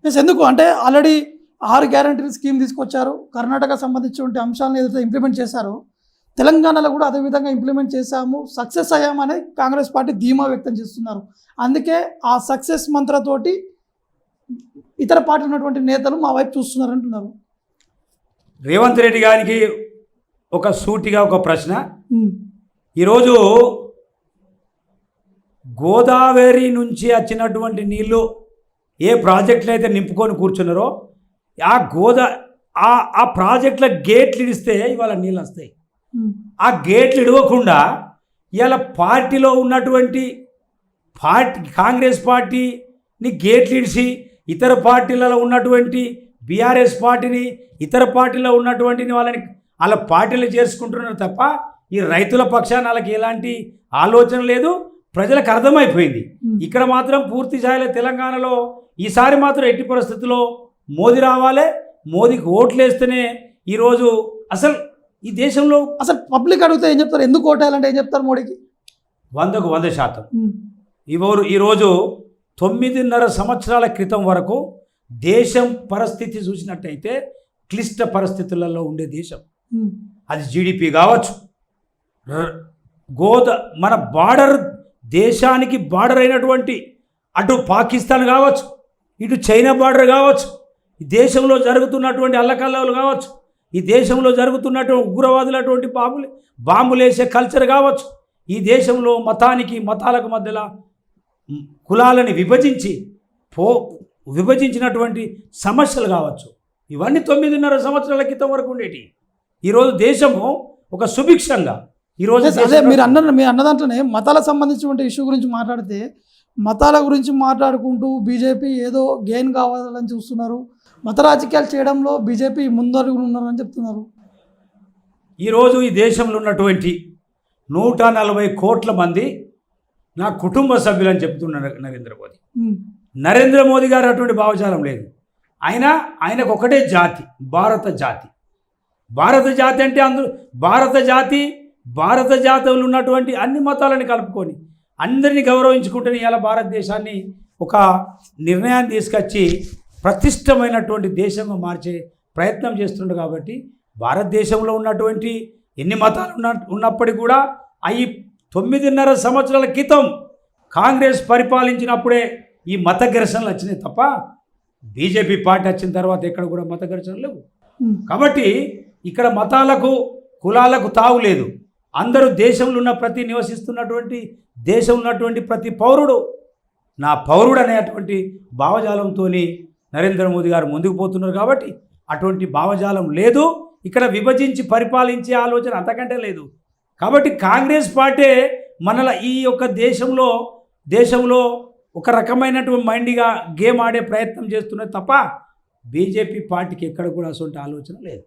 ఎందుకు అంటే ఆల్రెడీ 6 గ్యారంటీల స్కీమ్ తీసుకొచ్చారు. కర్ణాటక సంబంధించినటువంటి అంశాలను ఏదైతే ఇంప్లిమెంట్ చేశారో తెలంగాణలో కూడా అదే విధంగా ఇంప్లిమెంట్ చేశాము, సక్సెస్ అయ్యామని కాంగ్రెస్ పార్టీ ధీమా వ్యక్తం చేస్తున్నారు. అందుకే ఆ సక్సెస్ మంత్రతోటి ఇతర పార్టీ ఉన్నటువంటి నేతలు మా వైపు చూస్తున్నారు అంటున్నారు. రేవంత్ రెడ్డి గారికి ఒక సూటిగా ఒక ప్రశ్న. ఈరోజు గోదావరి నుంచి వచ్చినటువంటి నీళ్ళు ఏ ప్రాజెక్టులు అయితే నింపుకొని కూర్చున్నారో ఆ ప్రాజెక్టుల గేట్లు ఇడిస్తే ఇవాళ నీళ్ళు వస్తాయి. ఆ గేట్లు ఇడవకుండా ఇవాళ పార్టీలో ఉన్నటువంటి కాంగ్రెస్ పార్టీని గేట్లు ఇడిచి ఇతర పార్టీలలో ఉన్నటువంటి బీఆర్ఎస్ పార్టీని ఇతర పార్టీలో ఉన్నటువంటి వాళ్ళ పార్టీలు చేర్చుకుంటున్నారు తప్ప ఈ రైతుల పక్షాన వాళ్ళకి ఎలాంటి ఆలోచన లేదు. ప్రజలకు అర్థమైపోయింది. ఇక్కడ మాత్రం పూర్తి స్థాయిలో తెలంగాణలో ఈసారి మాత్రం ఎట్టి పరిస్థితుల్లో మోదీ రావాలి, మోదీకి ఓట్లు వేస్తేనే ఈరోజు అసలు ఈ దేశంలో అసలు పబ్లిక్ అడిగితే ఏం చెప్తారు, ఎందుకు ఓటేయాలంటే ఏం చెప్తారు మోడీకి? 100కు 100%. ఈరోజు 9.5 సంవత్సరాల క్రితం వరకు దేశం పరిస్థితి చూసినట్టయితే క్లిష్ట పరిస్థితులలో ఉండే దేశం. అది జీడిపి కావచ్చు, మన బార్డర్ దేశానికి బార్డర్ అయినటువంటి అటు పాకిస్తాన్ కావచ్చు, ఇటు చైనా బార్డర్ కావచ్చు, ఈ దేశంలో జరుగుతున్నటువంటి అల్లకల్లోలు కావచ్చు, ఈ దేశంలో జరుగుతున్నటువంటి ఉగ్రవాదులటువంటి బాంబులు వేసే కల్చర్ కావచ్చు, ఈ దేశంలో మతాలకు మధ్యలో కులాలని విభజించినటువంటి సమస్యలు కావచ్చు, ఇవన్నీ 9.5 సంవత్సరాల క్రితం వరకు ఉండేటి. ఈరోజు దేశము ఒక సుభిక్షంగా ఈరోజు అదే మీరు అన్న దాంట్లోనే మతాలకు సంబంధించినటువంటి ఇష్యూ గురించి మాట్లాడితే మతాల గురించి మాట్లాడుకుంటూ బీజేపీ ఏదో గెయిన్ కావాలని చూస్తున్నారు, మత రాజకీయాలు చేయడంలో బీజేపీ ముందడుగు ఉన్నారని చెప్తున్నారు. ఈరోజు ఈ దేశంలో ఉన్నటువంటి 140 కోట్ల మంది నా కుటుంబ సభ్యులని చెప్తున్నారు నరేంద్ర మోదీ గారు అటువంటి భావజాలం లేదు. ఆయనకు ఒకటే జాతి, భారత జాతి అంటే అందరూ భారత జాతిలో ఉన్నటువంటి అన్ని మతాలను కలుపుకొని అందరినీ గౌరవించుకుంటూనే ఇలా భారతదేశాన్ని ఒక నిర్ణయాన్ని తీసుకొచ్చి ప్రతిష్టమైనటువంటి దేశంగా మార్చే ప్రయత్నం చేస్తుండే. కాబట్టి భారతదేశంలో ఉన్నటువంటి ఎన్ని మతాలు ఉన్నప్పటికీ కూడా అవి 9.5 సంవత్సరాల క్రితం కాంగ్రెస్ పరిపాలించినప్పుడే ఈ మత ఘర్షణలు వచ్చినాయి తప్ప బీజేపీ పార్టీ వచ్చిన తర్వాత ఎక్కడ కూడా మత ఘర్షణలు లేవు. కాబట్టి ఇక్కడ మతాలకు కులాలకు తావు లేదు. అందరూ దేశంలో ఉన్న నివసిస్తున్నటువంటి దేశంలో ఉన్నటువంటి ప్రతి పౌరుడు నా పౌరుడు అనేటువంటి భావజాలంతో నరేంద్ర మోదీ గారు ముందుకు పోతున్నారు. కాబట్టి అటువంటి భావజాలం లేదు. ఇక్కడ విభజించి పరిపాలించే ఆలోచన అంతకంటే లేదు. కాబట్టి కాంగ్రెస్ పార్టీ మనల ఈ యొక్క దేశంలో ఒక రకమైనటువంటి మైండ్గా గేమ్ ఆడే ప్రయత్నం చేస్తున్నది తప్ప బీజేపీ పార్టీకి ఎక్కడ కూడా అటువంటి ఆలోచన లేదు.